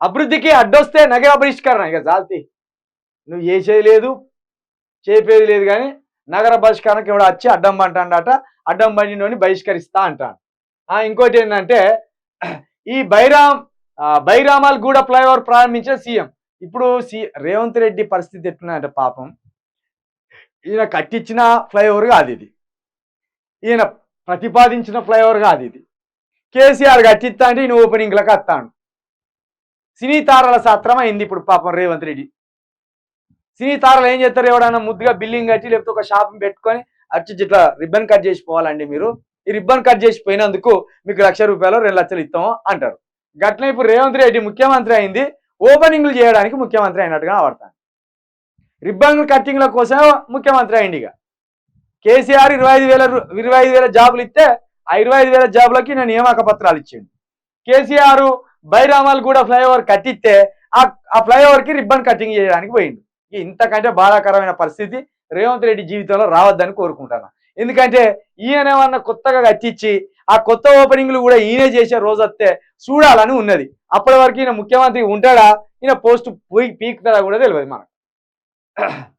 అభివృద్ధికి అడ్డొస్తే నగర బహిష్కరణ ఇక జాల్తి. నువ్వు చేసేది లేదు, చేపేది లేదు కానీ నగర బహిష్కరణకి ఎవడో వచ్చి అడ్డం పంటాడట, అడ్డం బండినోని బహిష్కరిస్తా అంటాడు. ఇంకోటి ఏంటంటే ఈ బైరామాల్ గూడ ఫ్లైఓవర్ ప్రారంభించిన సీఎం. ఇప్పుడు రేవంత్ రెడ్డి పరిస్థితి ఎట్లున్నాయంటే పాపం, ఈయన కట్టించిన ఫ్లైఓవర్ కాదు ఇది, ఈయన ప్రతిపాదించిన ఫ్లైఓవర్ కాదు ఇది. కేసీఆర్ కట్టిస్తా అంటే ఈయన ఓపెనింగ్లకు వస్తాడు. సినీ తారల సత్రం అయింది ఇప్పుడు పాపం రేవంత్ రెడ్డి. సినీ తారలు ఏం చేస్తారు, ఎవడన్నా ముద్దుగా బిల్డింగ్ కట్టి లేకపోతే ఒక షాప్ పెట్టుకొని అచ్చి ఇట్లా రిబ్బన్ కట్ చేసిపోవాలండి, మీరు ఈ రిబ్బన్ కట్ చేసిపోయినందుకు మీకు ₹1,00,000 2,00,000 ఇస్తాము అంటారు. గట్లనే ఇప్పుడు రేవంత్ రెడ్డి ముఖ్యమంత్రి అయింది, ఓపెనింగ్లు చేయడానికి ముఖ్యమంత్రి అయినట్టుగా పడతాను. రిబ్బన్ కట్టింగ్ల కోసం ముఖ్యమంత్రి అయింది. ఇక కేసీఆర్ 25,000 జాబులు ఇస్తే ఆ 25,000 జాబులకి నేను నియామక పత్రాలు ఇచ్చిండు. కేసీఆర్ బైరామాల్ గూడ ఫ్లైఓవర్ కట్టిస్తే ఆ ఫ్లైఓవర్కి రిబ్బన్ కటింగ్ చేయడానికి పోయిండు. ఇంతకంటే బాధాకరమైన పరిస్థితి రేవంత్ రెడ్డి జీవితంలో రావద్దని కోరుకుంటాను. ఎందుకంటే ఈయనేమన్నా కొత్తగా కట్టించి ఆ కొత్త ఓపెనింగ్లు కూడా ఈయనే చేసే రోజు వస్తే చూడాలని ఉన్నది. అప్పటి వరకు ఈయన ముఖ్యమంత్రి ఉంటాడా, ఈయన పోస్ట్ పోయి పీకుతాడా కూడా తెలియదు మనకు.